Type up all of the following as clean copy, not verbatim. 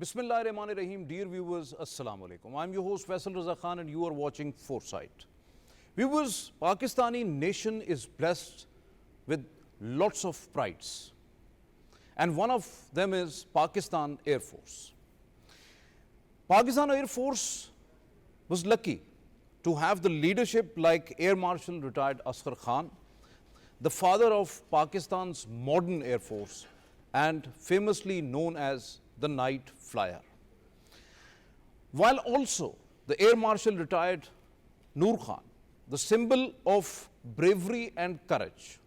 Bismillahirrahmanirrahim. Dear viewers, Assalamu alaikum. I'm your host Faisal Raza Khan and you are watching Foresight. Viewers, Pakistani nation is blessed with lots of prides. And one of them is Pakistan Air Force. Pakistan Air Force was lucky to have the leadership like Air Marshal retired Asghar Khan, the father of Pakistan's modern Air Force and famously known as the Night Flyer. While also the Air Marshal retired Noor Khan, the symbol of bravery and courage,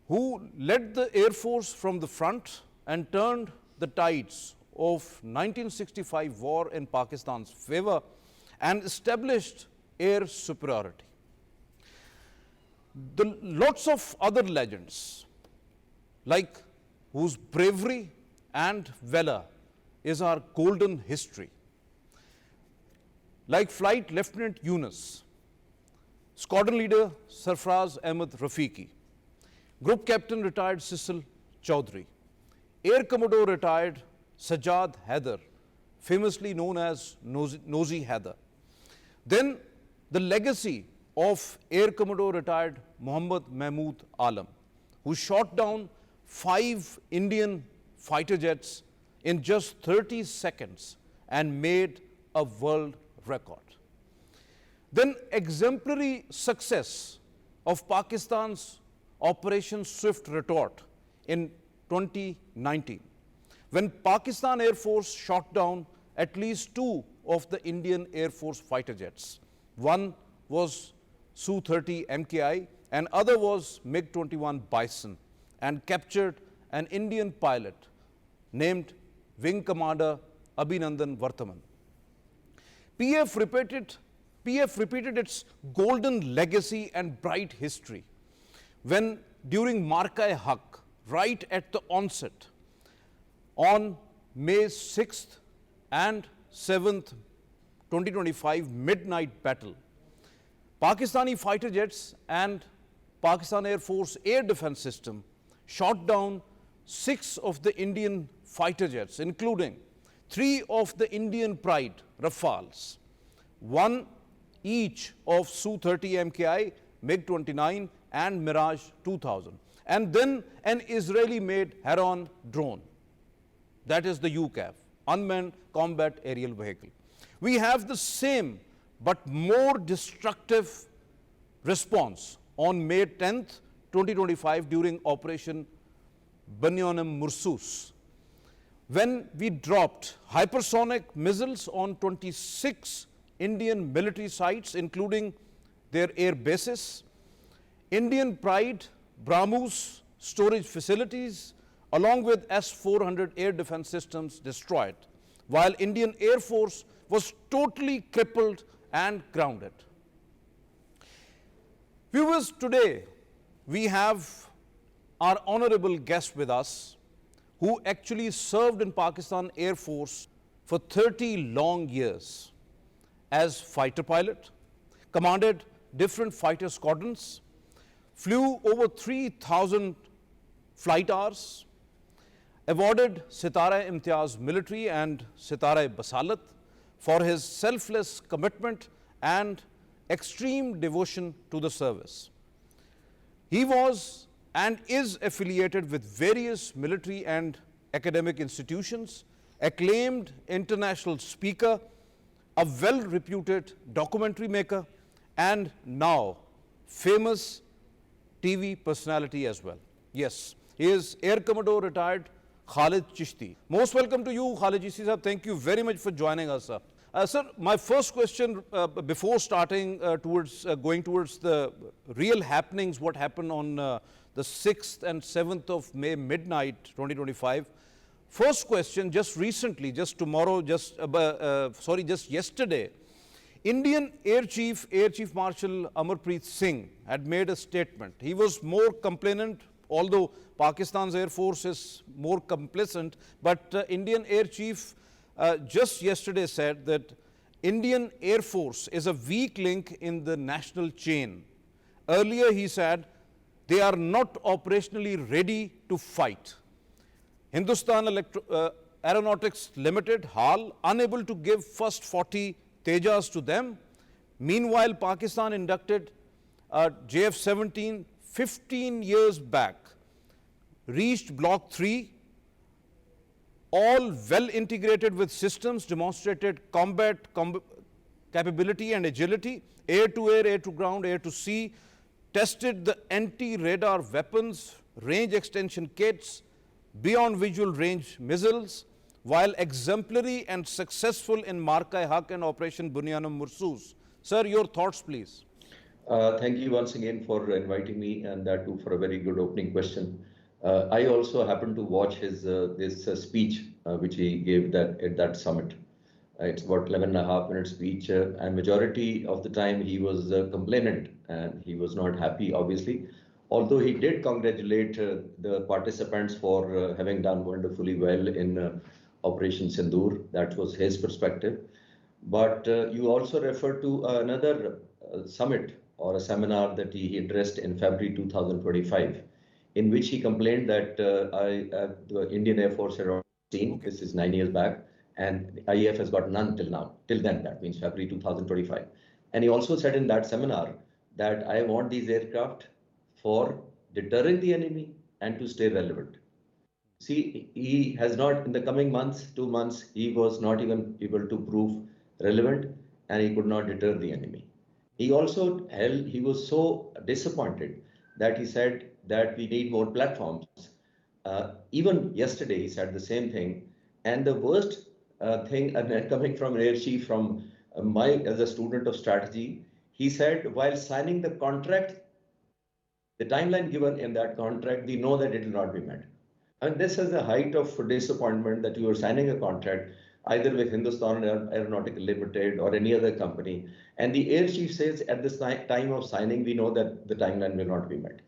who led the Air Force from the front and turned the tides of 1965 war in Pakistan's favor and established air superiority. Lots of other legends, like whose bravery and valor is our golden history, like Flight Lieutenant Yunus, Squadron Leader Sarfraz Ahmed Rafiqi, Group Captain retired Cecil Chaudhry, Air Commodore retired Sajjad Haider, famously known as Nosy Haider. Then the legacy of Air Commodore retired Muhammad Mahmood Alam, who shot down 5 Indian fighter jets in just 30 seconds and made a world record. Then exemplary success of Pakistan's Operation Swift Retort in 2019, when Pakistan Air Force shot down at least 2 of the Indian Air Force fighter jets. One was Su-30 MKI and other was MiG-21 Bison, and captured an Indian pilot named Wing Commander Abhinandan Varthaman. PF repeated its golden legacy and bright history when during Marka-e-Haq, right at the onset, on May 6th and 7th, 2025 midnight battle, Pakistani fighter jets and Pakistan Air Force air defense system shot down 6 of the Indian fighter jets, including 3 of the Indian pride Rafales, 1 each of Su-30 MKI, MiG-29 and Mirage 2000, and then an Israeli-made Heron drone, that is the UCAV, Unmanned Combat Aerial Vehicle. We have the same but more destructive response on May 10th, 2025 during Operation Banyan Mursus, when we dropped hypersonic missiles on 26 Indian military sites, including their air bases, Indian pride BrahMos storage facilities, along with S-400 air defense systems destroyed, while Indian Air Force was totally crippled and grounded. Viewers, today we have our honorable guest with us, who actually served in Pakistan Air Force for 30 long years as fighter pilot, commanded different fighter squadrons, flew over 3,000 flight hours, awarded Sitara-e-Imtiaz military and Sitara-e-Basalat for his selfless commitment and extreme devotion to the service. He was and is affiliated with various military and academic institutions, acclaimed international speaker, a well-reputed documentary maker, and now famous TV personality as well. Yes, he is Air Commodore retired Khalid Chishti. Most welcome to you, Khalid Chishti sir. Thank you very much for joining us, sir. Sir, my first question before starting going towards the real happenings, what happened on the 6th and 7th of May midnight 2025. First question, just recently, just yesterday, Indian Air Chief Marshal Amarpreet Singh had made a statement. He was more complainant, although Pakistan's Air Force is more complacent, but Indian Air Chief just yesterday said that Indian Air Force is a weak link in the national chain. Earlier he said they are not operationally ready to fight. Hindustan Aeronautics Limited, HAL, unable to give first 40 Tejas to them. Meanwhile, Pakistan inducted JF-17 15 years back, reached Block 3, all well integrated with systems, demonstrated combat capability and agility, air to air, air to ground, air to sea, tested the anti-radar weapons, range extension kits, beyond visual range missiles, while exemplary and successful in Marka-e-Haq and Operation Bunyan Mursus. Sir, your thoughts, please. Thank you once again for inviting me, and that too for a very good opening question. I also happened to watch his this speech which he gave at that summit. It's about 11.5 minute speech, and majority of the time he was complainant and he was not happy, obviously. Although he did congratulate the participants for having done wonderfully well in Operation Sindoor. That was his perspective. But you also referred to another summit or a seminar that he addressed in February 2025, in which he complained that the Indian Air Force had already seen, this is 9 years back, and IAF has got none till now, till then, that means February 2025. And he also said in that seminar that I want these aircraft for deterring the enemy and to stay relevant. See, he has not, in the coming months, 2 months, he was not even able to prove relevant and he could not deter the enemy. He also he was so disappointed that he said that we need more platforms. Even yesterday, he said the same thing. And the worst thing, coming from an air chief, from as a student of strategy, he said while signing the contract, the timeline given in that contract, we know that it will not be met. And this is the height of disappointment that you are signing a contract either with Hindustan Aeronautical Limited or any other company. And the air chief says at this time of signing, we know that the timeline will not be met.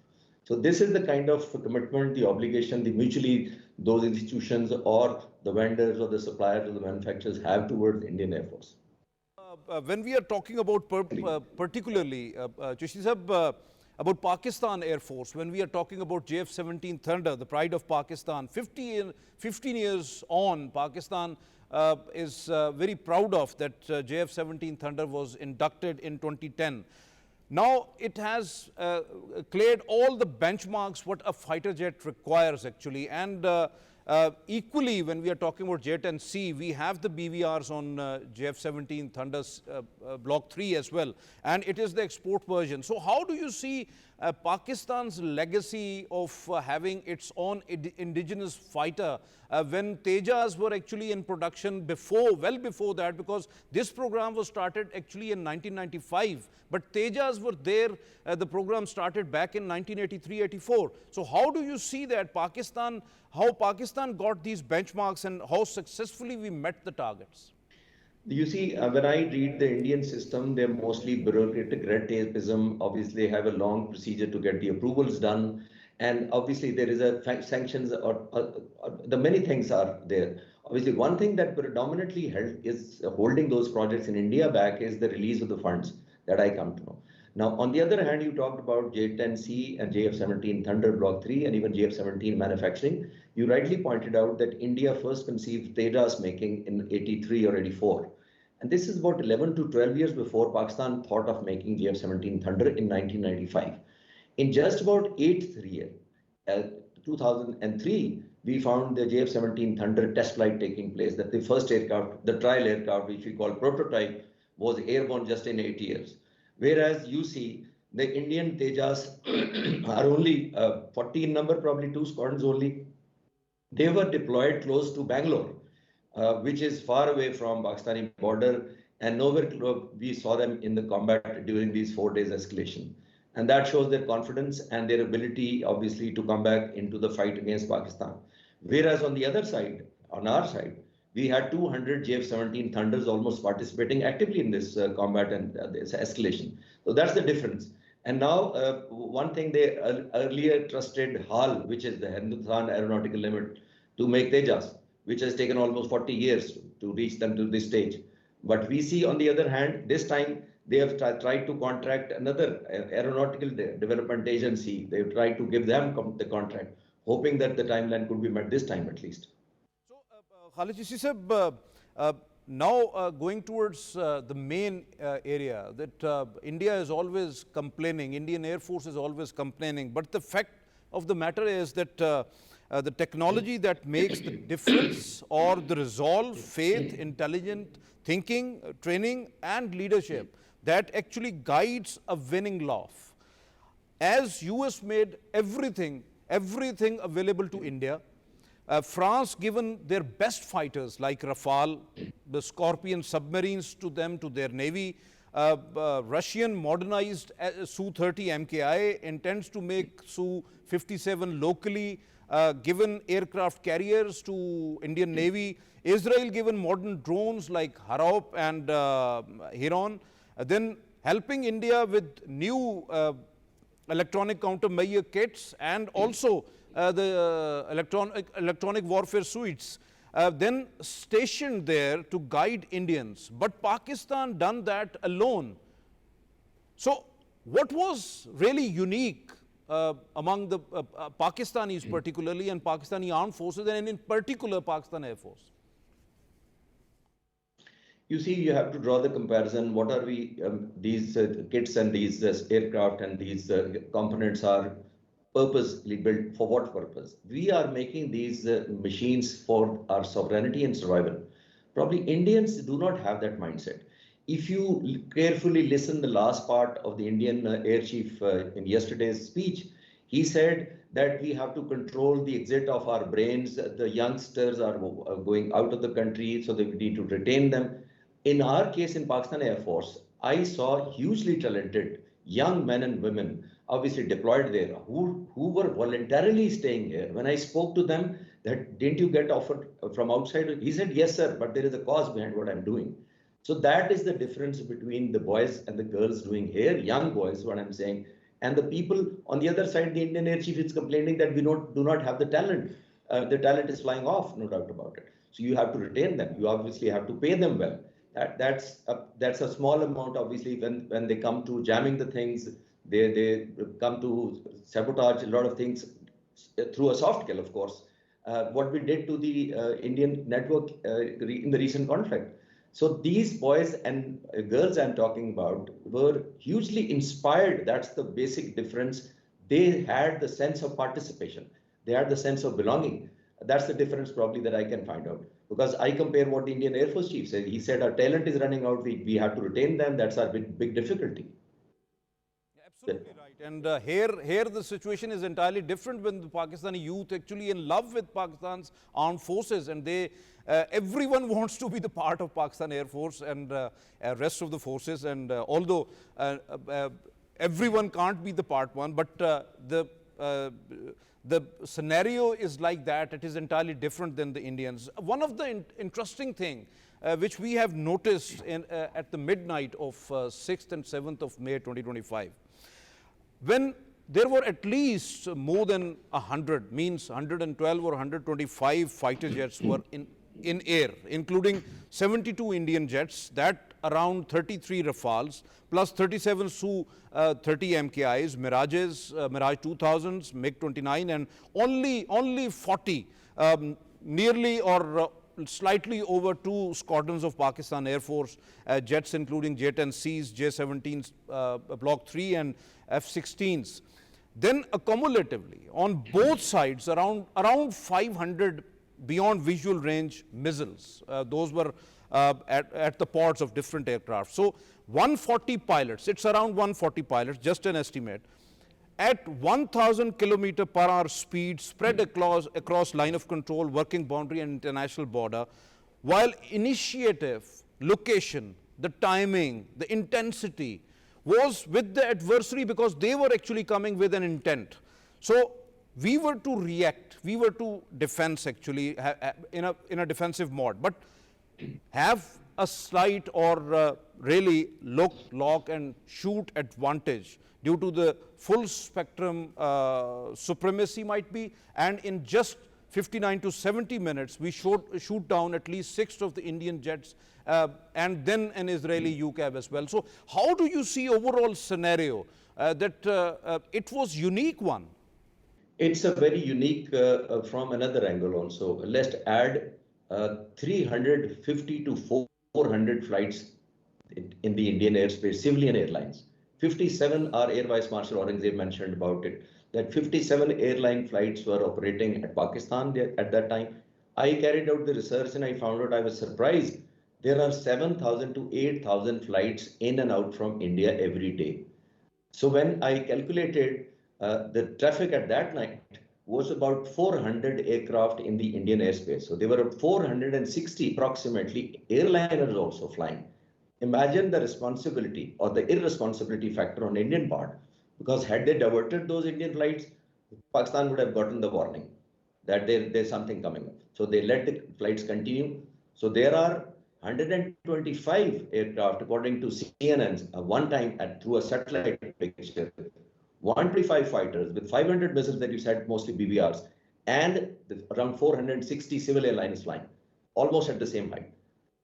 So this is the kind of commitment, the obligation, the mutually those institutions or the vendors or the suppliers or the manufacturers have towards Indian Air Force. When we are talking about particularly, Chishti Sahab, about Pakistan Air Force, when we are talking about JF-17 Thunder, the pride of Pakistan, 15 years on, Pakistan is very proud of that JF-17 Thunder was inducted in 2010. Now it has cleared all the benchmarks what a fighter jet requires actually, and equally when we are talking about J-10C, we have the BVRs on JF-17 Thunder's Block 3 as well, and it is the export version. So how do you see Pakistan's legacy of having its own indigenous fighter when Tejas were actually in production before, well before that, because this program was started actually in 1995, but Tejas were there, the program started back in 1983-84. So how do you see that how Pakistan got these benchmarks and how successfully we met the targets? You see, when I read the Indian system, they're mostly bureaucratic red tapeism. Obviously, they have a long procedure to get the approvals done. And obviously, there is a sanctions or the many things are there. Obviously, one thing that predominantly is holding those projects in India back is the release of the funds that I come to know. Now, on the other hand, you talked about J-10C and JF-17 Thunder Block 3 and even JF-17 manufacturing. You rightly pointed out that India first conceived Tejas making in 83 or 84. And this is about 11 to 12 years before Pakistan thought of making JF-17 Thunder in 1995. In just about 8th year, 2003, we found the JF-17 Thunder test flight taking place, that the first aircraft, the trial aircraft, which we call prototype, was airborne just in 8 years. Whereas you see the Indian Tejas are only 40 in number, probably 2 squadrons only. They were deployed close to Bangalore, which is far away from Pakistani border, and nowhere we saw them in the combat during these 4 days escalation. And that shows their confidence and their ability, obviously, to come back into the fight against Pakistan. Whereas on the other side, on our side, we had 200 JF-17 Thunders almost participating actively in this combat and this escalation. So that's the difference. And now, one thing they earlier trusted HAL, which is the Hindustan Aeronautical Limited, to make Tejas, which has taken almost 40 years to reach them to this stage. But we see, on the other hand, this time they have tried to contract another aeronautical development agency. They've tried to give them the contract, hoping that the timeline could be met this time at least. So, Khalid Sahib, now going towards the main area that India is always complaining, Indian Air Force is always complaining, but the fact of the matter is that the technology that makes the difference or the resolve, faith, intelligent thinking, training and leadership that actually guides a winning laugh. As US made everything available to India, France given their best fighters like Rafale, the Scorpion submarines to them, to their navy. Russian modernized Su-30 MKI, intends to make Su-57 locally, given aircraft carriers to Indian Navy. Israel given modern drones like Harop and Heron. Then helping India with new electronic countermeasure kits and also the electronic warfare suites, then stationed there to guide Indians. But Pakistan done that alone. So what was really unique among the Pakistanis particularly, and Pakistani armed forces, and in particular Pakistan Air Force? You see, you have to draw the comparison. What are we, these kits and these aircraft and these components are purposely built for what purpose? We are making these machines for our sovereignty and survival. Probably Indians do not have that mindset. If you carefully listen the last part of the Indian Air Chief in yesterday's speech, he said that we have to control the exit of our brains. The youngsters are going out of the country, so that we need to retain them. In our case in Pakistan Air Force, I saw hugely talented young men and women obviously deployed there who were voluntarily staying here. When I spoke to them that didn't you get offered from outside? He said, yes, sir, but there is a cause behind what I'm doing. So that is the difference between the boys and the girls doing here, young boys, what I'm saying. And the people on the other side, the Indian Air Chief is complaining that we do not have the talent. The talent is flying off, no doubt about it. So you have to retain them. You obviously have to pay them well. That's a small amount, obviously, when they come to jamming the things, they come to sabotage a lot of things through a soft kill, of course. What we did to the Indian network in the recent conflict. So these boys and girls I'm talking about were hugely inspired. That's the basic difference. They had the sense of participation. They had the sense of belonging. That's the difference probably that I can find out. Because I compare what the Indian Air Force Chief said. He said our talent is running out. We have to retain them. That's our big difficulty. Absolutely right. And here the situation is entirely different when the Pakistani youth actually in love with Pakistan's armed forces, and they everyone wants to be the part of Pakistan Air Force and rest of the forces. And although everyone can't be the part one, but the scenario is like that. It is entirely different than the Indians. One of the interesting thing which we have noticed at the midnight of 6th and 7th of May 2025, when there were at least more than 100, means 112 or 125 fighter jets were in air, including 72 Indian jets, that around 33 Rafales, plus 37 Su-30 MKIs, Mirages, Mirage 2000s, MiG-29, and only 40, nearly or slightly over 2 squadrons of Pakistan Air Force jets, including J-10Cs, J-17s, Block 3 and F-16s. Then accumulatively, on both sides, around 500 beyond visual range missiles. Those were at the pods of different aircraft. So 140 pilots, it's around 140 pilots, just an estimate, at 1,000 kilometer per hour speed, spread across line of control, working boundary and international border, while initiative, location, the timing, the intensity was with the adversary, because they were actually coming with an intent. So we were to react, we were to defense actually in a defensive mode, but have a slight or really lock and shoot advantage due to the full spectrum supremacy might be, and in just 59 to 70 minutes we shoot down at least 6 of the Indian jets and then an Israeli UCAV as well. So how do you see overall scenario that it was unique one? It's a very unique from another angle also. Let's add 350 to 400 flights in the Indian airspace, civilian airlines. 57, our Air Vice Marshal Aurangzeb mentioned about it, that 57 airline flights were operating at Pakistan at that time. I carried out the research and I found out, I was surprised. There are 7,000 to 8,000 flights in and out from India every day. So when I calculated the traffic at that night was about 400 aircraft in the Indian airspace. So there were 460 approximately airliners also flying. Imagine the responsibility or the irresponsibility factor on Indian part, because had they diverted those Indian flights, Pakistan would have gotten the warning that there's something coming up. So they let the flights continue. So there are 125 aircraft, according to CNN, one time through a satellite picture, 125 fighters with 500 missiles that you said, mostly BVRs, and around 460 civil airliners flying, almost at the same height.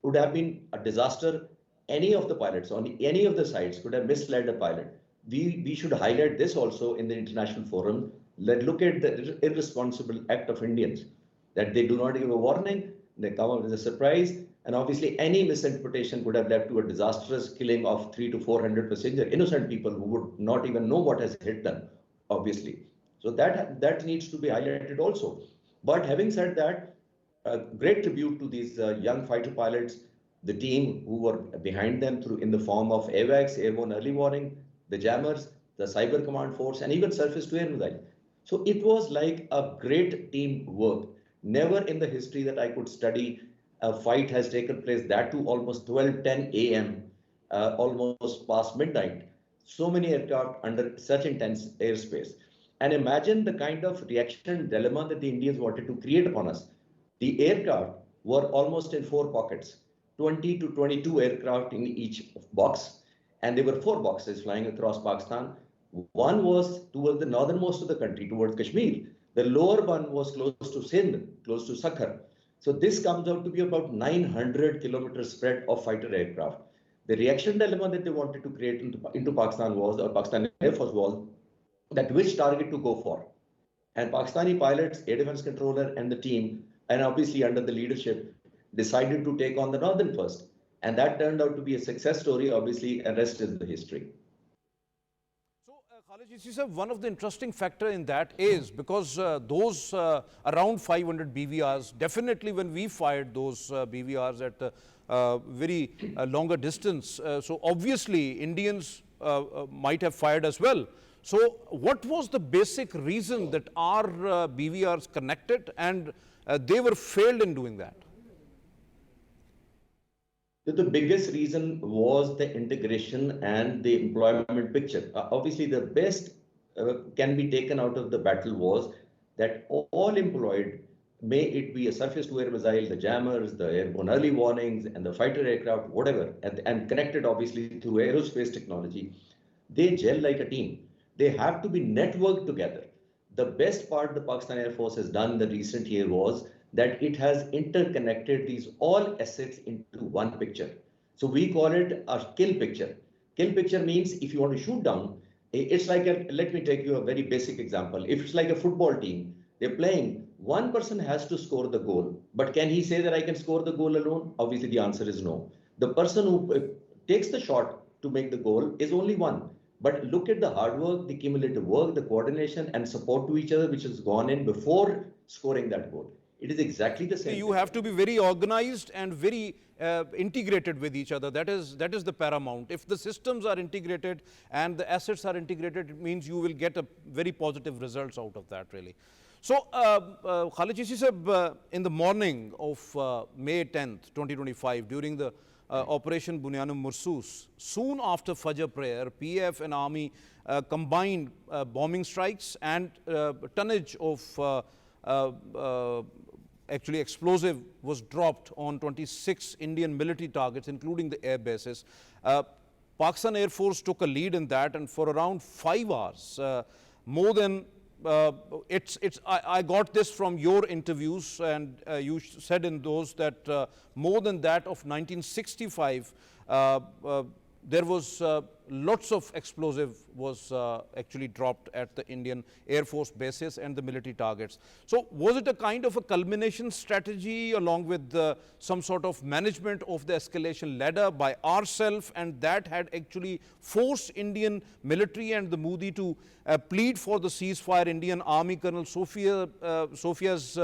Would have been a disaster. Any of the pilots on any of the sides could have misled a pilot. We should highlight this also in the international forum. Let's look at the irresponsible act of Indians, that they do not give a warning, they come up with a surprise, and obviously any misinterpretation could have led to a disastrous killing of 300 to 400 passengers, innocent people who would not even know what has hit them, obviously. So that needs to be highlighted also. But having said that, a great tribute to these young fighter pilots, the team who were behind them in the form of AWACS, Airborne Early Warning, the jammers, the Cyber Command Force, and even surface-to-air missile. So it was like a great team work. Never in the history that I could study, a fight has taken place, that too almost 12:10 a.m., almost past midnight. So many aircraft under such intense airspace. And imagine the kind of reaction dilemma that the Indians wanted to create upon us. The aircraft were almost in four pockets, 20 to 22 aircraft in each box. And there were four boxes flying across Pakistan. One was towards the northernmost of the country, towards Kashmir. The lower one was close to Sindh, close to Sakhar. So this comes out to be about 900 kilometers spread of fighter aircraft. The reaction dilemma that they wanted to create into Pakistan was, or Pakistan Air Force was, that which target to go for. And Pakistani pilots, air defense controller and the team, and obviously under the leadership, decided to take on the northern first. And that turned out to be a success story, obviously, and rest is the history. So, Khalid, one of the interesting factor in that is because those around 500 BVRs, definitely when we fired those BVRs at very longer distance, so obviously Indians might have fired as well. So what was the basic reason that our BVRs connected and they were failed in doing that? The biggest reason was the integration and the employment picture. Obviously, the best can be taken out of the battle was that all employed, may it be a surface-to-air missile, the jammers, the airborne early warnings, and the fighter aircraft, whatever, and connected obviously through aerospace technology, they gel like a team. They have to be networked together. The best part the Pakistan Air Force has done in the recent year was that it has interconnected these all assets into one picture. So we call it a kill picture. Kill picture means if you want to shoot down, it's like let me take you a very basic example. If it's like a football team, they're playing, one person has to score the goal. But can he say that I can score the goal alone? Obviously, the answer is no. The person who takes the shot to make the goal is only one. But look at the hard work, the cumulative work, the coordination and support to each other, which has gone in before scoring that goal. It is exactly the same. You have to be very organized and very integrated with each other. That is the paramount. If the systems are integrated and the assets are integrated, it means you will get a very positive results out of that, really. So, Khalid Chishti, in the morning of May 10th, 2025, during the Operation Bunyanum Mursus, soon after Fajr prayer, PF and Army combined bombing strikes and tonnage of actually explosive was dropped on 26 Indian military targets, including the air bases. Pakistan Air Force took a lead in that, and for around 5 hours, more than I got this from your interviews, and you said in those that more than that of 1965, there was lots of explosive was actually dropped at the Indian Air Force bases and the military targets. So was it a kind of a culmination strategy along with some sort of management of the escalation ladder by ourselves, and that had actually forced Indian military and the Modi to plead for the ceasefire? Indian Army Colonel Sophia's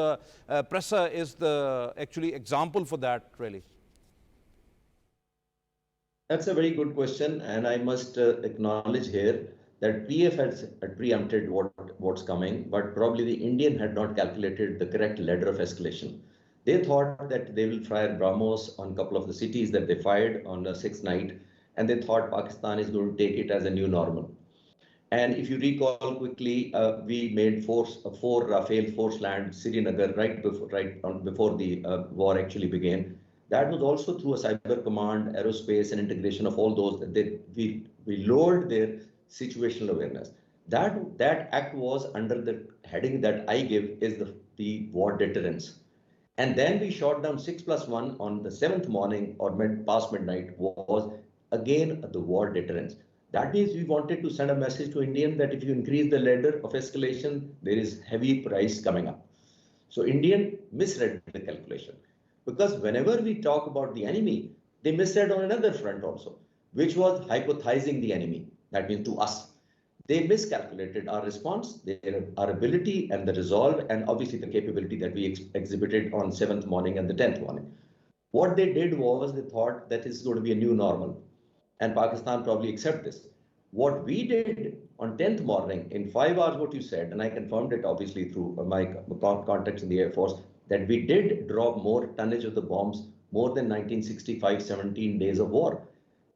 presser is the actually example for that, really. That's a very good question, and I must acknowledge here that PF has preempted what's coming, but probably the Indian had not calculated the correct ladder of escalation. They thought that they will fire BrahMos on a couple of the cities that they fired on the sixth night, and they thought Pakistan is going to take it as a new normal. And if you recall quickly, we made four Rafale force land Srinagar before the war actually began. That was also through a cyber command, aerospace, and integration of all those. We lowered their situational awareness. That act was under the heading that I give is the war deterrence. And then we shot down 6+1 on the 7th morning or past midnight was again the war deterrence. That means we wanted to send a message to Indian that if you increase the ladder of escalation, there is heavy price coming up. So Indian misread the calculation. Because whenever we talk about the enemy, they misread on another front also, which was hypothesizing the enemy. That means to us. They miscalculated our response, our ability and the resolve, and obviously the capability that we exhibited on 7th morning and the 10th morning. What they did was they thought that is going to be a new normal, and Pakistan probably accept this. What we did on 10th morning, in 5 hours, what you said, and I confirmed it obviously through my contacts in the Air Force, that we did drop more tonnage of the bombs more than 1965, 17 days of war.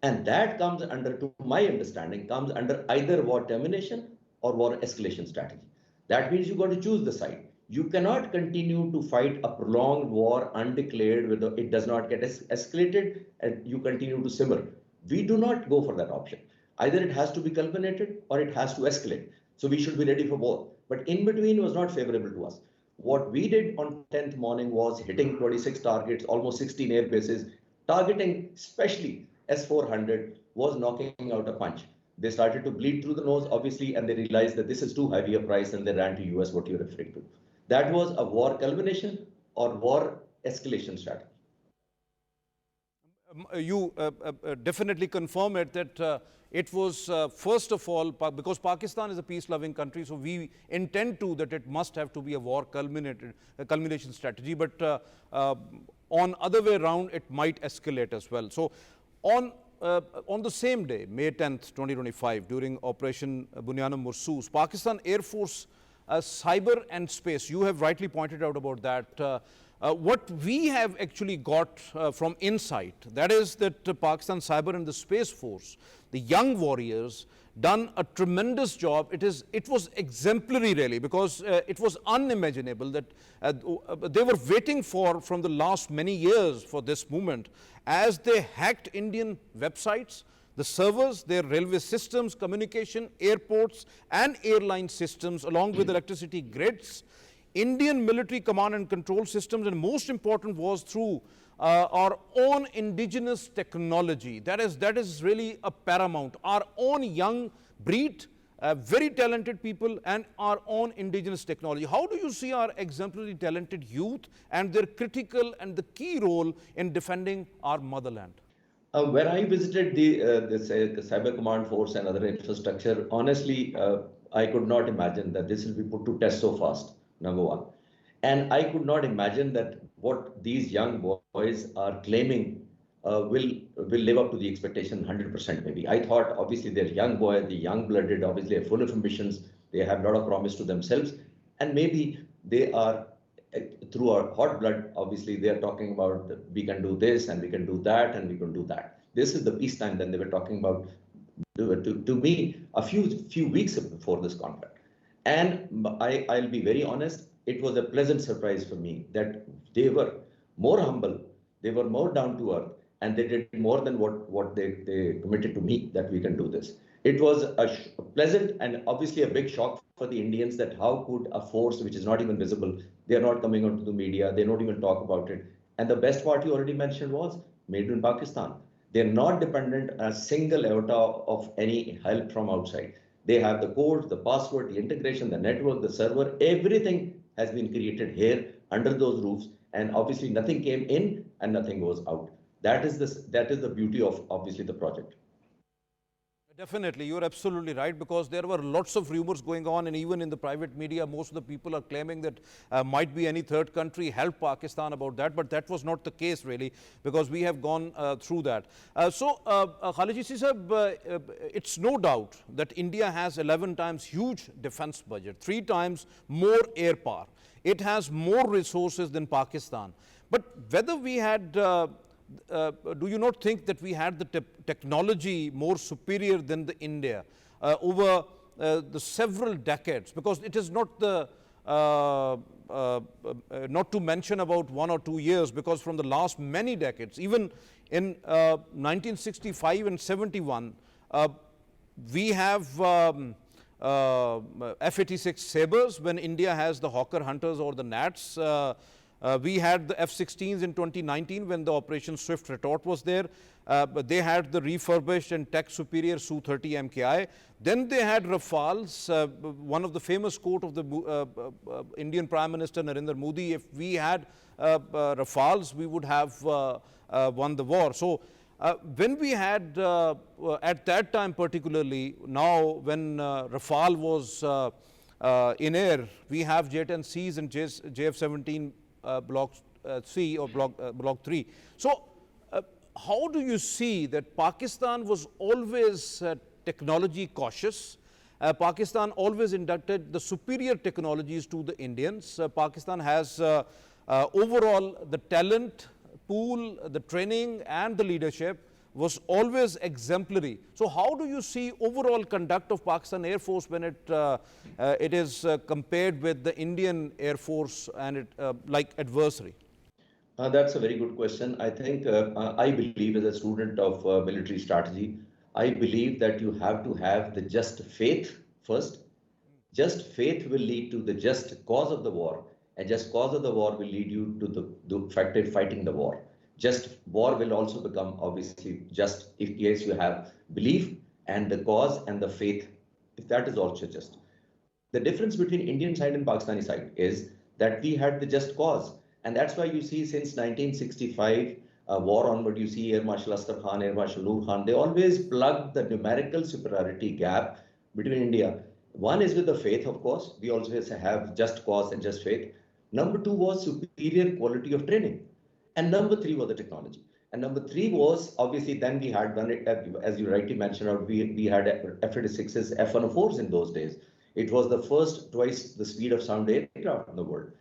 And that comes under, to my understanding, comes under either war termination or war escalation strategy. That means you got to choose the side. You cannot continue to fight a prolonged war undeclared with it does not get escalated and you continue to simmer. We do not go for that option. Either it has to be culminated or it has to escalate. So we should be ready for both. But in between was not favorable to us. What we did on 10th morning was hitting 26 targets, almost 16 air bases, targeting especially S-400 was knocking out a punch. They started to bleed through the nose, obviously, and they realized that this is too heavy a price and they ran to US, what you're referring to. That was a war culmination or war escalation strategy. You definitely confirm it that it was first of all, because Pakistan is a peace-loving country, so we intend to that it must have to be a war culmination strategy, but on other way around, it might escalate as well. So on the same day, May 10th, 2025, during Operation Bunyana-Mursus, Pakistan Air Force cyber and space, you have rightly pointed out about that. What we have actually got from insight, that is that Pakistan Cyber and the Space Force, the young warriors, done a tremendous job. It was exemplary really, because it was unimaginable that they were waiting from the last many years for this moment, as they hacked Indian websites, the servers, their railway systems, communication, airports and airline systems, along with electricity grids, Indian military command and control systems, and most important was through our own indigenous technology. That is really a paramount. Our own young breed, very talented people, and our own indigenous technology. How do you see our exemplary talented youth and their critical and the key role in defending our motherland? When I visited the Cyber Command Force and other infrastructure, honestly, I could not imagine that this will be put to test so fast. Number one. And I could not imagine that what these young boys are claiming will live up to the expectation 100% maybe. I thought obviously they're young boy, the young blooded, obviously are full of ambitions. They have a lot of promise to themselves. And maybe they are through our hot blood, obviously they are talking about we can do this and we can do that and we can do that. This is the peacetime that they were talking about to me a few weeks before this conflict. And I'll be very honest, it was a pleasant surprise for me that they were more humble, they were more down to earth, and they did more than what they committed to me that we can do this. It was a pleasant and obviously a big shock for the Indians that how could a force which is not even visible, they are not coming onto the media, they don't even talk about it. And the best part you already mentioned was made in Pakistan. They're not dependent on a single iota of any help from outside. They have the code, the password, the integration, the network, the server, everything has been created here under those roofs. And obviously nothing came in and nothing goes out. That is the beauty of obviously the project. Definitely, you're absolutely right, because there were lots of rumors going on, and even in the private media, most of the people are claiming that might be any third country helped Pakistan about that, but that was not the case really, because we have gone through that. Khalid sahab, it's no doubt that India has 11 times huge defense budget, 3 times more air power. It has more resources than Pakistan. But whether we had do you not think that we had the technology more superior than the India over the several decades? Because it is not the not to mention about 1 or 2 years, because from the last many decades, even in 1965 and 71, we have F-86 Sabres when India has the Hawker Hunters or the Nats. We had the F-16s in 2019 when the Operation Swift Retort was there. But they had the refurbished and tech superior Su-30 MKI. Then they had Rafales. One of the famous quote of the Indian Prime Minister Narendra Modi: if we had Rafales, we would have won the war. So when we had, at that time particularly, now when Rafale was in air, we have J-10Cs and JF-17 Block C or Block 3. So how do you see that Pakistan was always technology cautious? Pakistan always inducted the superior technologies to the Indians. Pakistan has overall the talent pool, the training and the leadership was always exemplary. So how do you see overall conduct of Pakistan Air Force when it is compared with the Indian Air Force and it like adversary? That's a very good question. I think I believe, as a student of military strategy, I believe that you have to have the just faith first. Just faith will lead to the just cause of the war, and just cause of the war will lead you to the fact of fighting the war. Just war will also become obviously just if yes you have belief and the cause and the faith, if that is also just. The difference between Indian side and Pakistani side is that we had the just cause. And that's why you see since 1965 war onward, you see Air Marshal Asghar Khan, Air Marshal Noor Khan, they always plugged the numerical superiority gap between India. One is with the faith, of course. We also have just cause and just faith. Number 2 was superior quality of training. And number 3 was the technology. And number 3 was obviously then we had, as you rightly mentioned, we had F-86s, F-104s in those days. It was the first twice the speed of sound aircraft in the world.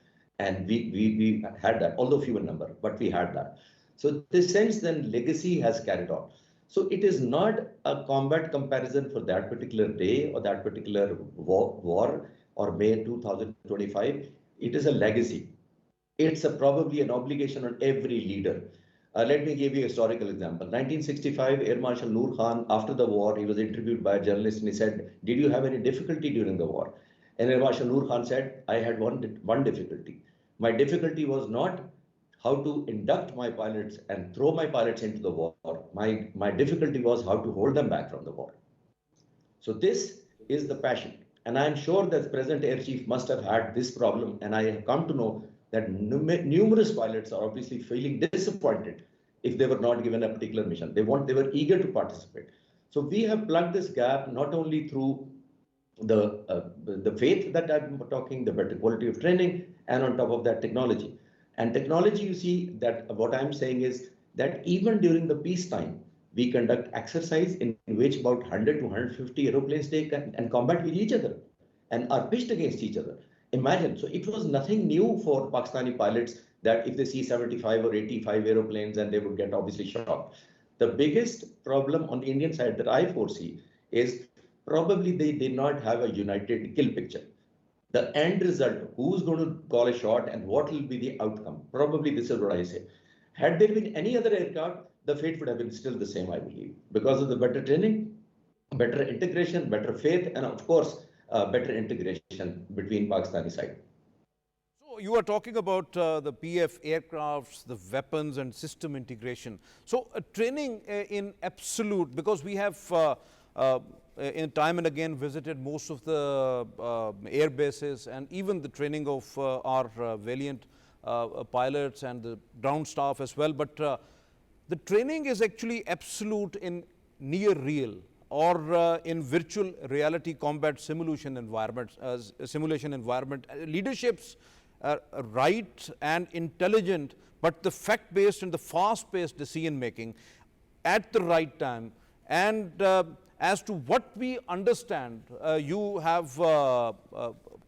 And we had that, although fewer number, but we had that. So this sense then legacy has carried on. So it is not a combat comparison for that particular day or that particular war or May 2025. It is a legacy. It's probably an obligation on every leader. Let me give you a historical example. 1965, Air Marshal Noor Khan, after the war, he was interviewed by a journalist and he said, "Did you have any difficulty during the war?" And Air Marshal Noor Khan said, "I had one difficulty. My difficulty was not how to induct my pilots and throw my pilots into the war. My difficulty was how to hold them back from the war." So this is the passion. And I'm sure that the present Air Chief must have had this problem. And I have come to know that numerous pilots are obviously feeling disappointed if they were not given a particular mission. They were eager to participate. So we have plugged this gap not only through the faith that I'm talking, the better quality of training, and on top of that technology. And technology, you see that what I'm saying is that even during the peacetime, we conduct exercise in which about 100 to 150 aeroplanes take and combat with each other and are pitched against each other. Imagine, so it was nothing new for Pakistani pilots that if they see 75 or 85 aeroplanes and they would get obviously shocked. The biggest problem on the Indian side that I foresee is probably they did not have a united kill picture. The end result, who's going to call a shot and what will be the outcome? Probably this is what I say. Had there been any other aircraft, the fate would have been still the same, I believe, because of the better training, better integration, better faith, and of course, better integration between Pakistani side. So you are talking about the PF aircrafts, the weapons and system integration. So training in absolute, because we have in time and again visited most of the air bases and even the training of our valiant pilots and the ground staff as well. But the training is actually absolute in near real or in virtual reality combat simulation environments, leadership's right and intelligent, but the fact-based and the fast-paced decision making at the right time. And as to what we understand, you have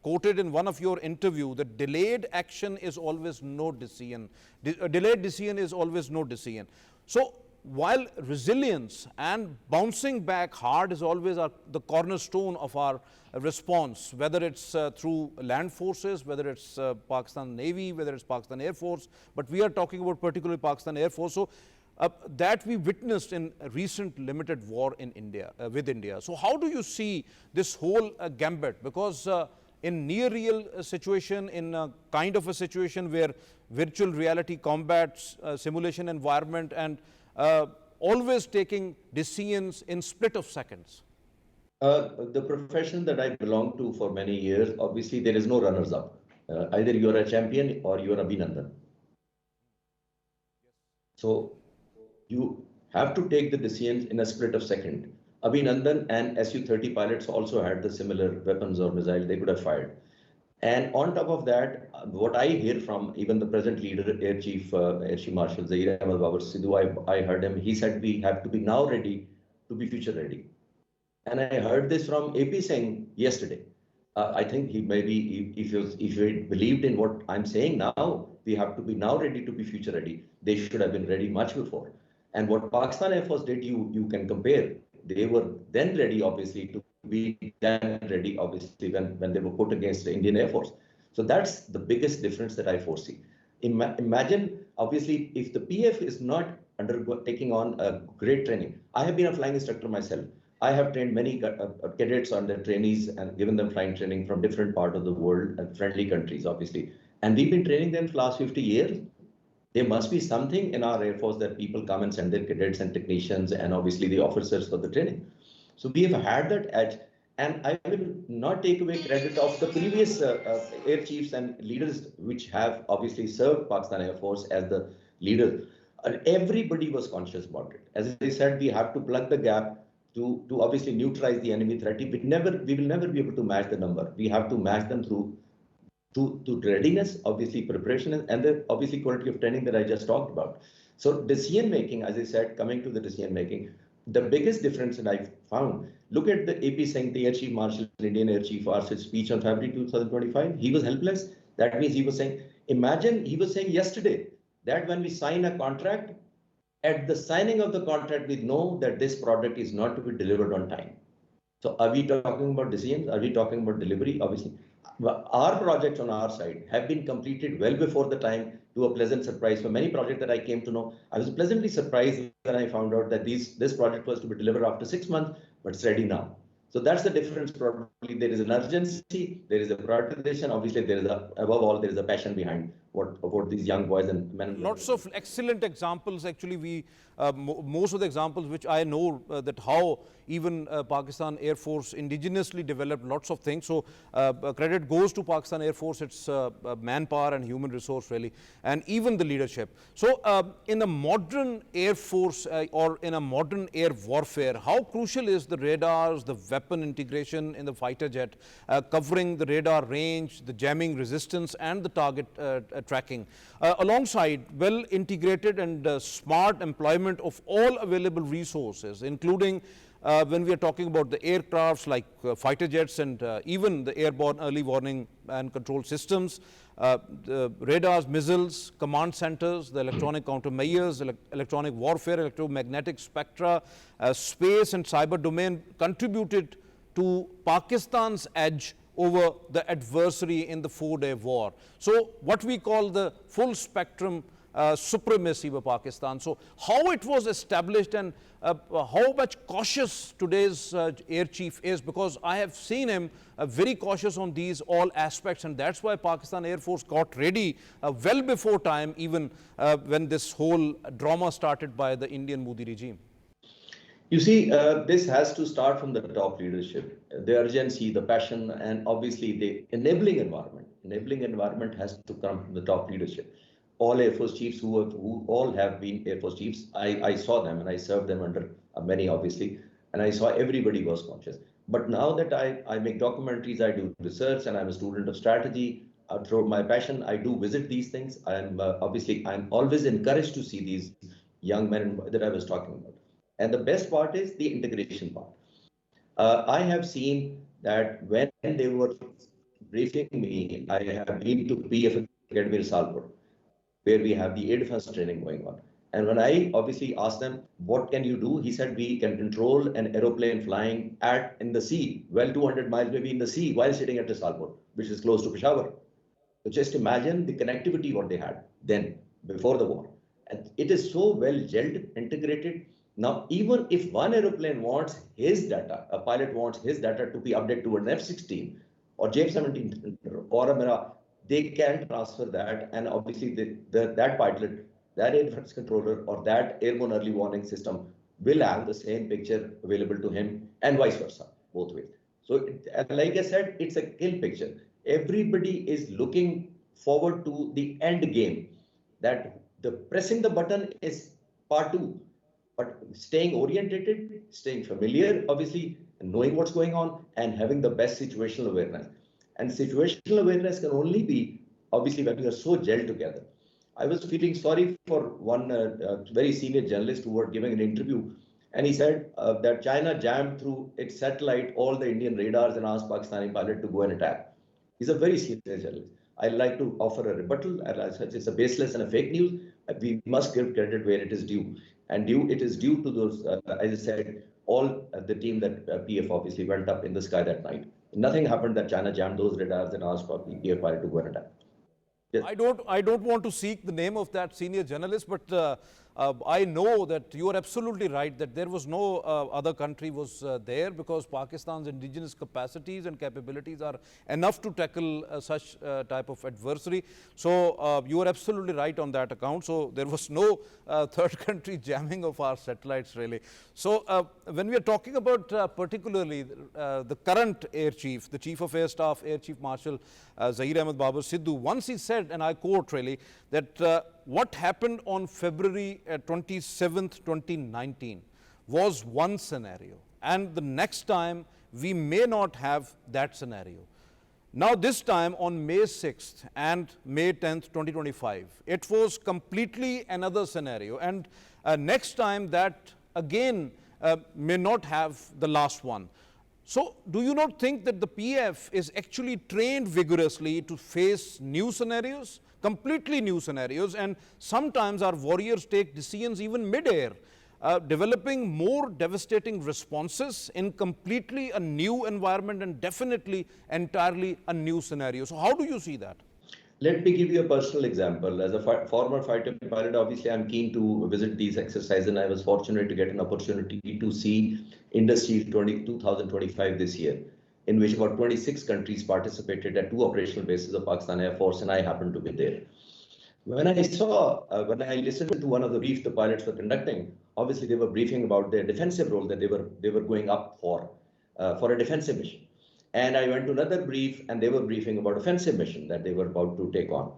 quoted in one of your interview that delayed action is always no decision. Delayed decision is always no decision. So while resilience and bouncing back hard is always the cornerstone of our response, whether it's through land forces, whether it's Pakistan Navy, whether it's Pakistan Air Force, but we are talking about particularly Pakistan Air Force. So that we witnessed in a recent limited war in India, with India. So how do you see this whole gambit? Because in near real situation, in a kind of a situation where virtual reality combats simulation environment and always taking decisions in split of seconds? The profession that I belong to for many years, obviously there is no runners up. Either you are a champion or you are a Abhinandan. So you have to take the decisions in a split of second. Abhinandan and Su-30 pilots also had the similar weapons or missiles they could have fired. And on top of that, what I hear from even the present leader, Air Chief Marshal Zahir Ahmed Babar Sidhu, I heard him, he said we have to be now ready to be future ready. And I heard this from AP Singh yesterday. I think he maybe, if he believed in what I'm saying now, we have to be now ready to be future ready. They should have been ready much before. And what Pakistan Air Force did, you can compare. They were then ready, obviously, to be then ready, obviously, when they were put against the Indian Air Force. So that's the biggest difference that I foresee. Imagine, obviously, if the PF is not taking on a great training. I have been a flying instructor myself. I have trained many cadets and their trainees and given them flying training from different parts of the world and friendly countries, obviously. And we've been training them for the last 50 years. There must be something in our Air Force that people come and send their cadets and technicians and obviously the officers for the training. So we have had that edge. And I will not take away credit of the previous air chiefs and leaders which have obviously served Pakistan Air Force as the leaders. Everybody was conscious about it. As I said, we have to plug the gap to obviously neutralize the enemy threat. We will never be able to match the number. We have to match them through to readiness, obviously preparation, and the obviously quality of training that I just talked about. So decision making, as I said, coming to the decision making, the biggest difference that I found, look at the AP Singh, the Air Chief Marshal, Indian Air Chief, Arslan's speech on February 2025. He was helpless. That means he was saying, imagine he was saying yesterday that when we sign a contract, at the signing of the contract, we know that this product is not to be delivered on time. So are we talking about decisions? Are we talking about delivery? Obviously, our projects on our side have been completed well before the time, to a pleasant surprise. For many projects that I came to know, I was pleasantly surprised when I found out that this project was to be delivered after 6 months, but it's ready now. So that's the difference. Probably there is an urgency, there is a prioritization. Obviously, there is above all, there is a passion behind what these young boys and men. Lots of excellent examples. Actually, most of the examples which I know that how even Pakistan Air Force indigenously developed lots of things. So credit goes to Pakistan Air Force, its manpower and human resource really, and even the leadership. So in a modern Air Force or in a modern air warfare, how crucial is the radars, the weapon integration in the fighter jet, covering the radar range, the jamming resistance and the target tracking, alongside well integrated and smart employment of all available resources, including when we are talking about the aircrafts like fighter jets and even the airborne early warning and control systems, the radars, missiles, command centers, the electronic countermeasures, electronic warfare, electromagnetic spectra, space and cyber domain contributed to Pakistan's edge over the adversary in the 4-day war. So what we call the full spectrum supremacy of Pakistan. So how it was established and how much cautious today's air chief is, because I have seen him very cautious on these all aspects, and that's why Pakistan Air Force got ready well before time, even when this whole drama started by the Indian Modi regime. You see, this has to start from the top leadership, the urgency, the passion, and obviously the enabling environment. Enabling environment has to come from the top leadership. All Air Force chiefs who all have been Air Force chiefs, I saw them and I served them under many, obviously, and I saw everybody was conscious. But now that I make documentaries, I do research, and I'm a student of strategy, through my passion, I do visit these things. I'm always encouraged to see these young men that I was talking about. And the best part is the integration part. I have seen that when they were briefing me, I have been to PF Academy Salpur, where we have the air defense training going on. And when I obviously asked them, what can you do? He said, we can control an aeroplane flying in the sea, well 200 miles maybe in the sea, while sitting at the Salpur, which is close to Peshawar. So just imagine the connectivity what they had then, before the war. And it is so well gelled, integrated. Now, even if one aeroplane wants his data, a pilot wants his data to be updated to an F-16 or JF7 or a Mira, they can transfer that. And obviously that pilot, that air defense controller or that airborne early warning system will have the same picture available to him, and vice versa, both ways. So like I said, it's a kill picture. Everybody is looking forward to the end game, that the pressing the button is part two. But staying orientated, staying familiar, obviously, knowing what's going on and having the best situational awareness. And situational awareness can only be, obviously, when we are so gelled together. I was feeling sorry for one very senior journalist who was giving an interview, and he said that China jammed through its satellite all the Indian radars and asked Pakistani pilot to go and attack. He's a very senior journalist. I'd like to offer a rebuttal. It's a baseless and a fake news. We must give credit where it is due. And it is due to those, as I said, all the team that PF obviously went up in the sky that night. Nothing happened that China jammed those radars and asked for PF pilot to go and attack. Yes. I don't want to seek the name of that senior journalist, but I know that you are absolutely right that there was no other country was there, because Pakistan's indigenous capacities and capabilities are enough to tackle such type of adversary. So you are absolutely right on that account. So there was no third country jamming of our satellites really. So when we are talking about particularly the current Air Chief, the Chief of Air Staff, Air Chief Marshal Zahir Ahmed Babar Sidhu, once he said, and I quote really, that what happened on February 27th, 2019 was one scenario, and the next time we may not have that scenario. Now this time on May 6th and May 10th, 2025, it was completely another scenario, and next time that again may not have the last one. So do you not think that the PF is actually trained vigorously to face new scenarios, completely new scenarios, and sometimes our warriors take decisions even mid-air, developing more devastating responses in completely a new environment and definitely entirely a new scenario. So how do you see that? Let me give you a personal example. As a former fighter pilot, obviously, I'm keen to visit these exercises, and I was fortunate to get an opportunity to see Industry 2025 this year, in which about 26 countries participated at 2 operational bases of Pakistan Air Force, and I happened to be there. When I listened to one of the briefs the pilots were conducting, obviously they were briefing about their defensive role that they were going up for a defensive mission. And I went to another brief, and they were briefing about offensive mission that they were about to take on.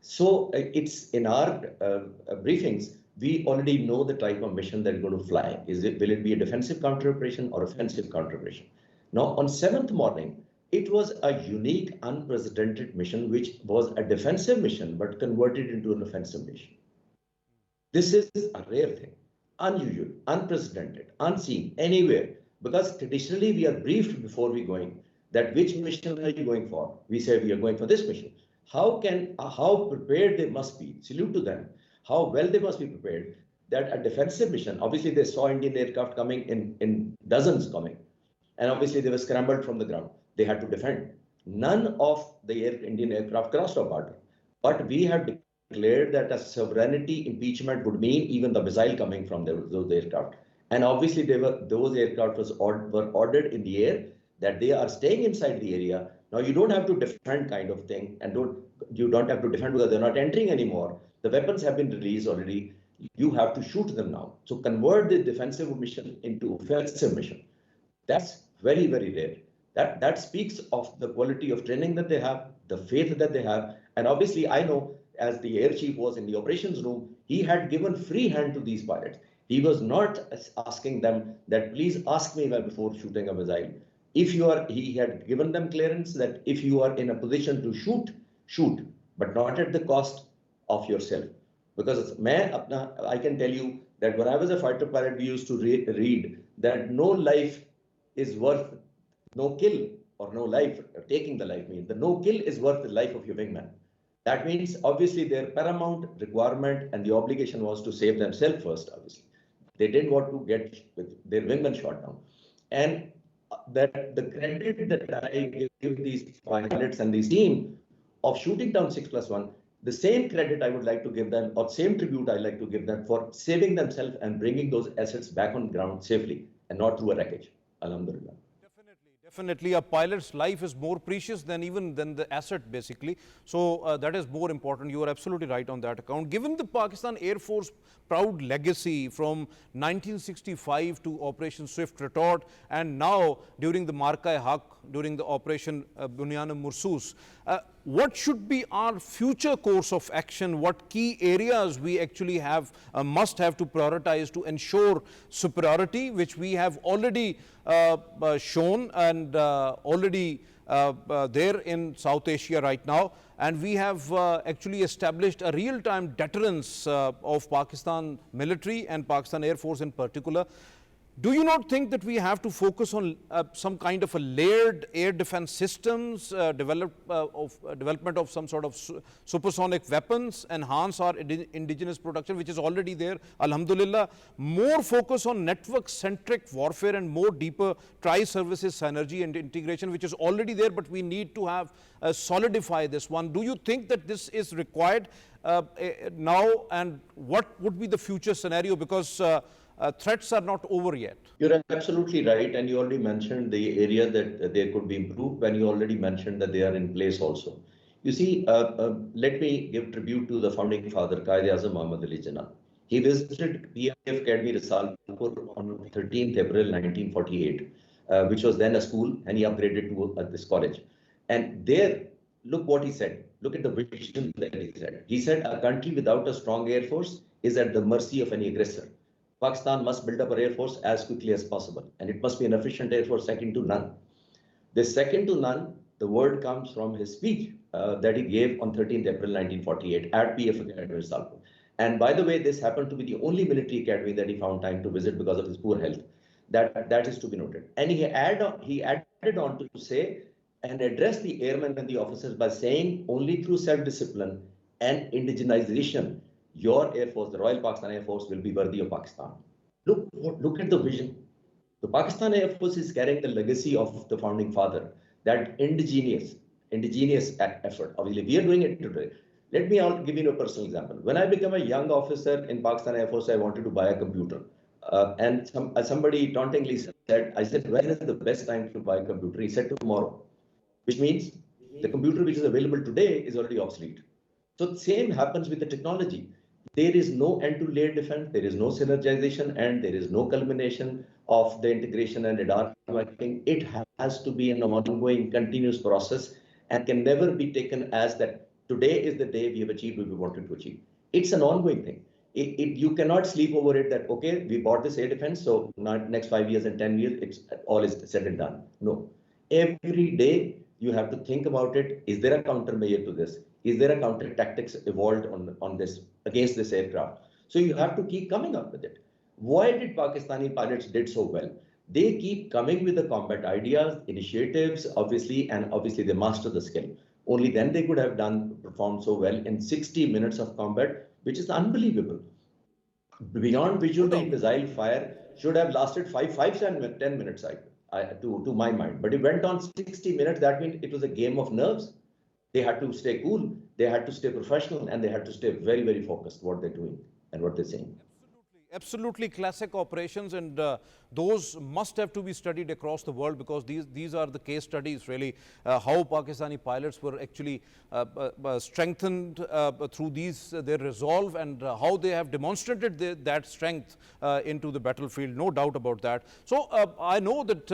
So it's in our briefings, we already know the type of mission that is going to fly. Will it be a defensive counter operation or offensive counter operation? Now, on 7th morning, it was a unique, unprecedented mission, which was a defensive mission, but converted into an offensive mission. This is a rare thing, unusual, unprecedented, unseen anywhere, because traditionally we are briefed before we going that which mission are you going for? We say we are going for this mission. How prepared they must be, salute to them, how well they must be prepared, that a defensive mission, obviously they saw Indian aircraft coming in dozens coming, and obviously they were scrambled from the ground. They had to defend. None of the Indian aircraft crossed our border, but we have declared that a sovereignty impeachment would mean even the missile coming from those aircraft. And obviously, those aircraft were ordered in the air that they are staying inside the area. Now you don't have to defend kind of thing, and you don't have to defend because they're not entering anymore. The weapons have been released already. You have to shoot them now. So convert the defensive mission into offensive mission. That's very, very rare. That speaks of the quality of training that they have, the faith that they have. And obviously, I know as the air chief was in the operations room, he had given free hand to these pilots. He was not asking them that, please ask me before shooting a missile. If you are, he had given them clearance that if you are in a position to shoot, shoot, but not at the cost of yourself. Because I can tell you that when I was a fighter pilot, we used to read that no life is worth, no kill or no life, taking the life means the no kill is worth the life of your wingman. That means obviously their paramount requirement and the obligation was to save themselves first, obviously. They didn't want to get their wingman shot down. And that the credit that I give these pilots and this team of shooting down 6+1, the same credit I would like to give them, or same tribute I like to give them for saving themselves and bringing those assets back on ground safely and not through a wreckage. Alhamdulillah. Definitely, a pilot's life is more precious than the asset, basically. So that is more important. You are absolutely right on that account. Given the Pakistan Air Force proud legacy from 1965 to Operation Swift Retort, and now during the Marka-e-Haq, during the Operation Bunyan-e-Mursus, what should be our future course of action? What key areas we actually must have to prioritize to ensure superiority, which we have already shown and already there in South Asia right now, and we have actually established a real-time deterrence of Pakistan military and Pakistan Air Force in particular. Do you not think that we have to focus on some kind of a layered air defense systems, development of some sort of supersonic weapons, enhance our indigenous production, which is already there, alhamdulillah, more focus on network-centric warfare and more deeper tri-services synergy and integration, which is already there, but we need to have solidify this one. Do you think that this is required now, and what would be the future scenario? Because threats are not over yet. You're absolutely right. And you already mentioned the area that there could be improved when you already mentioned that they are in place also. You see, let me give tribute to the founding father, Quaid-e-Azam Muhammad Ali Jinnah. He visited PF Academy Risalpur on 13th April 1948, which was then a school, and he upgraded to this college. And there, look what he said. Look at the vision that he said. He said, a country without a strong air force is at the mercy of any aggressor. Pakistan must build up an air force as quickly as possible, and it must be an efficient air force second to none. The second to none, the word comes from his speech that he gave on 13th April 1948 at PF Academy Risalpur. And by the way, this happened to be the only military academy that he found time to visit because of his poor health. That is to be noted. And he added on to say and address the airmen and the officers by saying only through self-discipline and indigenization, your Air Force, the Royal Pakistan Air Force, will be worthy of Pakistan. Look at the vision. The Pakistan Air Force is carrying the legacy of the founding father, that indigenous effort. Obviously, we are doing it today. Let me give you a personal example. When I became a young officer in Pakistan Air Force, I wanted to buy a computer. And somebody tauntingly said, I said, when is the best time to buy a computer? He said, tomorrow, which means the computer which is available today is already obsolete. So the same happens with the technology. There is no end-to-layer defense, there is no synergization, and there is no culmination of the integration and radar working. It has to be an ongoing, continuous process and can never be taken as that today is the day we have achieved what we wanted to achieve. It's an ongoing thing. You cannot sleep over it that, okay, we bought this air defense, so next 5 years and 10 years, it's all is said and done. No. Every day you have to think about it. Is there a countermeasure to this? Is there a counter tactics evolved on this against this aircraft? So you have to keep coming up with it. Why did Pakistani pilots did so well? They keep coming with the combat ideas, initiatives, obviously, and obviously they master the skill. Only then they could have performed so well in 60 minutes of combat, which is unbelievable. Beyond visual missile fire should have lasted 10 minutes to my mind. But it went on 60 minutes. That means it was a game of nerves. They had to stay cool, they had to stay professional, and they had to stay very, very focused what they're doing and what they're saying. Absolutely classic operations, and those must have to be studied across the world, because these are the case studies really, how Pakistani pilots were actually strengthened through their resolve, and how they have demonstrated that strength into the battlefield, no doubt about that. So I know that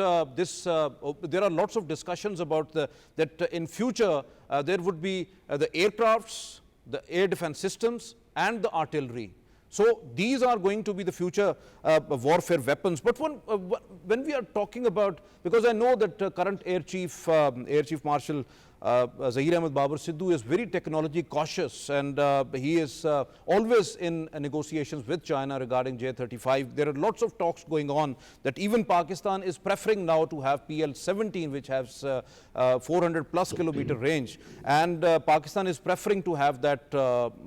there are lots of discussions about that in future there would be the aircrafts, the air defense systems, and the artillery. So these are going to be the future warfare weapons. But when we are talking about, because I know that current Air Chief Marshal Zahir Ahmed Babar Sidhu is very technology cautious, and he is always in negotiations with China regarding J-35. There are lots of talks going on that even Pakistan is preferring now to have PL-17, which has 400 plus kilometer range, and Pakistan is preferring to have that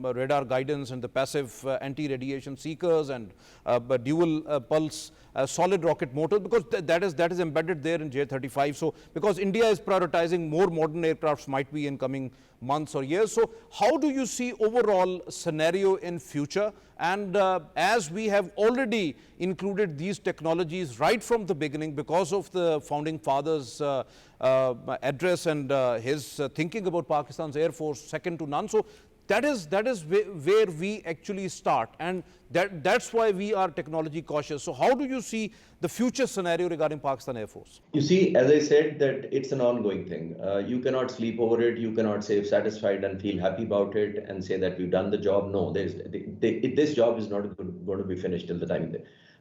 radar guidance and the passive anti-radiation seekers and dual pulse solid rocket motor, because that is embedded there in J-35. So because India is prioritizing more modern aircrafts might be in coming months or years. So how do you see overall scenario in future? And as we have already included these technologies right from the beginning because of the founding fathers' address and his thinking about Pakistan's Air Force second to none. So that is where we actually start, and that's why we are technology cautious. So how do you see the future scenario regarding Pakistan Air Force? You see, as I said, that it's an ongoing thing. You cannot sleep over it. You cannot say satisfied and feel happy about it and say that we've done the job. No, this job is not going to be finished till the time.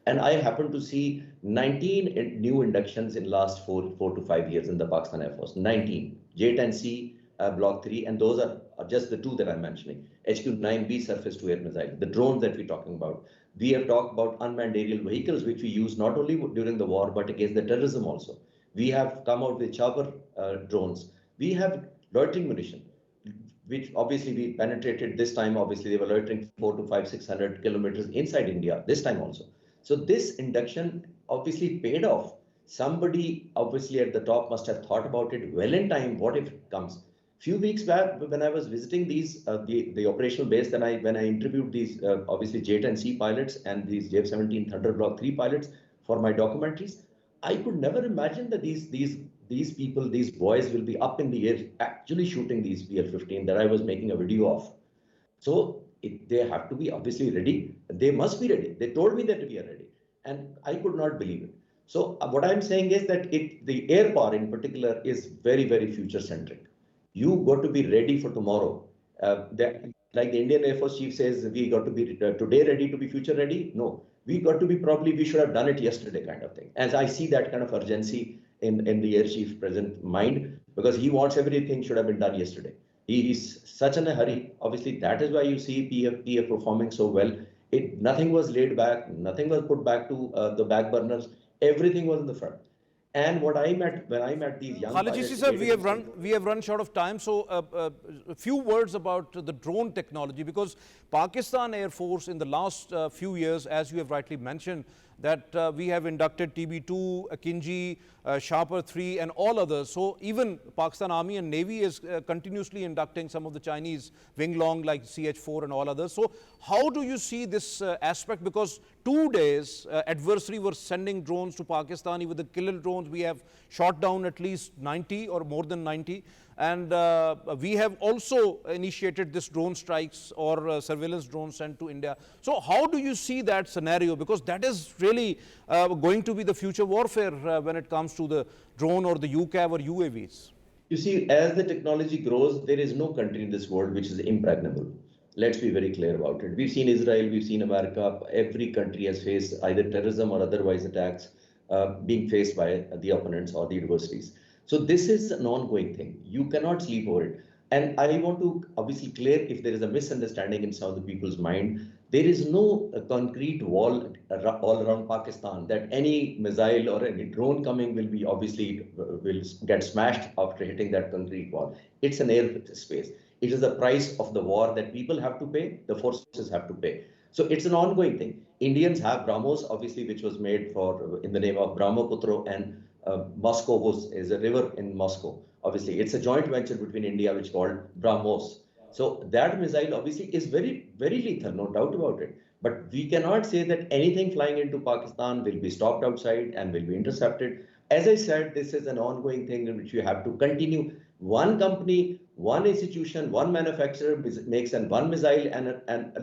And I happen to see 19 new inductions in last four to 5 years in the Pakistan Air Force. 19 J-10C. Block 3, and those are just the two that I'm mentioning. HQ-9B surface-to-air missile, the drones that we're talking about. We have talked about unmanned aerial vehicles, which we use not only during the war, but against the terrorism also. We have come out with chopper drones. We have loitering munition, which obviously we penetrated this time. Obviously, they were loitering 600 kilometers inside India this time also. So this induction obviously paid off. Somebody obviously at the top must have thought about it well in time. What if it comes? Few weeks back, when I was visiting these the operational base, when I interviewed these obviously J-10C pilots and these JF7 Thunder Block 3 pilots for my documentaries, I could never imagine that these people, these boys, will be up in the air actually shooting these PL-15 that I was making a video of. So they have to be obviously ready. They must be ready. They told me that we are ready, and I could not believe it. So what I'm saying is that the air power in particular is very, very future centric. You got to be ready for tomorrow. Like the Indian Air Force Chief says, we got to be today ready to be future ready. No, we got to be we should have done it yesterday kind of thing. As I see that kind of urgency in the Air Chief's present mind, because he wants everything should have been done yesterday. He is such in a hurry. Obviously, that is why you see PF performing so well. Nothing was laid back, nothing was put back to the back burners. Everything was in the front. And when I met these young Khalid pilots, sir, we have run short of time. So a few words about the drone technology, because Pakistan Air Force in the last few years, as you have rightly mentioned, that we have inducted TB2, Akinji, Sharper 3 and all others. So even Pakistan Army and Navy is continuously inducting some of the Chinese wing long like CH-4 and all others. So how do you see this aspect? Because 2 days adversary were sending drones to Pakistan. With the killer drones, we have shot down at least 90 or more than 90. And we have also initiated this drone strikes or surveillance drones sent to India. So how do you see that scenario? Because that is really going to be the future warfare when it comes to the drone or the UCAV or UAVs. You see, as the technology grows, there is no country in this world which is impregnable. Let's be very clear about it. We've seen Israel, we've seen America. Every country has faced either terrorism or otherwise attacks being faced by the opponents or the adversaries. So this is an ongoing thing. You cannot sleep over it. And I want to obviously clear if there is a misunderstanding in some of the people's mind. There is no concrete wall all around Pakistan that any missile or any drone coming will be obviously will get smashed after hitting that concrete wall. It's an air space. It is the price of the war that people have to pay, the forces have to pay. So it's an ongoing thing. Indians have BrahMos, obviously, which was made for in the name of Brahmaputra, and Moscow is a river in Moscow. obviously it's a joint venture between India, which is called BrahMos. So that missile obviously is very, very lethal, no doubt about it. But we cannot say that anything flying into Pakistan will be stopped outside and will be intercepted. As I said, this is an ongoing thing in which you have to continue. One company, one institution, one manufacturer makes one missile, and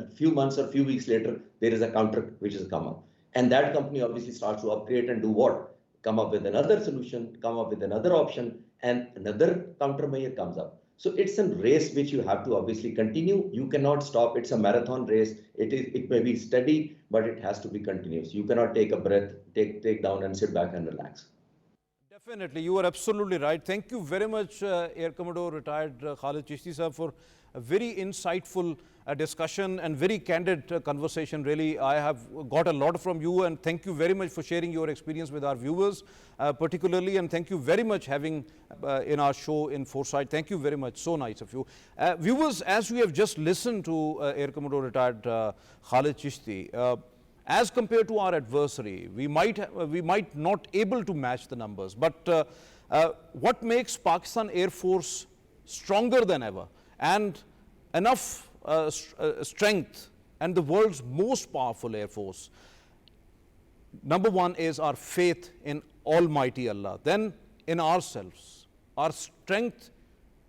a few months or few weeks later, there is a counter which has come up. And that company obviously starts to upgrade and do what? Come up with another solution, come up with another option, and another countermeasure comes up. So it's a race which you have to obviously continue. You cannot stop. It's a marathon race. It may be steady, but it has to be continuous. You cannot take a breath, take down and sit back and relax. Definitely, you are absolutely right. Thank you very much, Air Commodore retired Khalid Chishti sahab, for a very insightful discussion and very candid conversation. Really, I have got a lot from you, and thank you very much for sharing your experience with our viewers, particularly, and thank you very much having in our show in Foresight. Thank you very much. So nice of you. Viewers, as we have just listened to Air Commodore retired Khalid Chishti, as compared to our adversary, we might not able to match the numbers, but what makes Pakistan Air Force stronger than ever and enough strength and the world's most powerful Air Force? Number one is our faith in Almighty Allah, then in ourselves. Our strength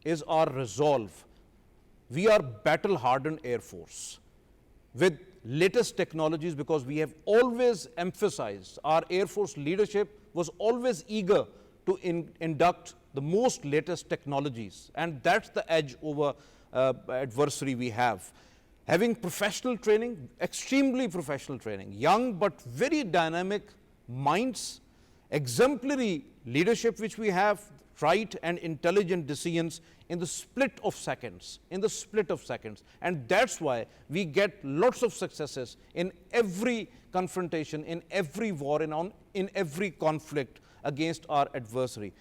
is our resolve. We are battle-hardened Air Force with latest technologies, because we have always emphasized, our Air Force leadership was always eager to induct the most latest technologies, and that's the edge over adversary we have. Having professional training, extremely professional training, young but very dynamic minds, exemplary leadership which we have, right and intelligent decisions in the split of seconds, and that's why we get lots of successes in every confrontation, in every war, in every conflict against our adversary.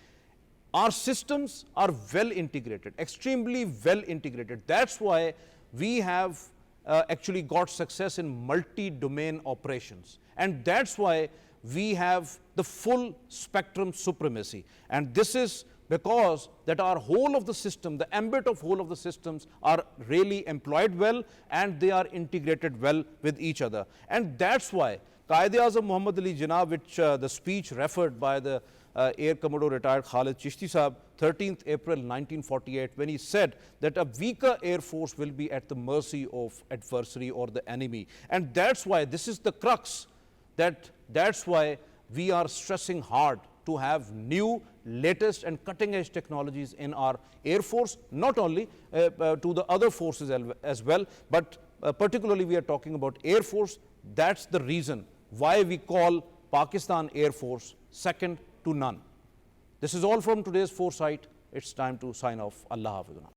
Our systems are well integrated, extremely well integrated. That's why we have actually got success in multi-domain operations, and that's why we have the full spectrum supremacy. And this is because that our whole of the system, the ambit of whole of the systems are really employed well, and they are integrated well with each other. And that's why Qaid-e-Azam Muhammad Ali Jinnah, which the speech referred by the Air Commodore retired Khalid Chishti sahab, 13th April 1948, when he said that a weaker Air Force will be at the mercy of adversary or the enemy. And that's why this is the crux, that's why we are stressing hard to have new, latest and cutting edge technologies in our Air Force, not only to the other forces as well, but particularly we are talking about Air Force. That's the reason why we call Pakistan Air Force second to none. This is all from today's Foresight. It's time to sign off. Allah Hafiduna.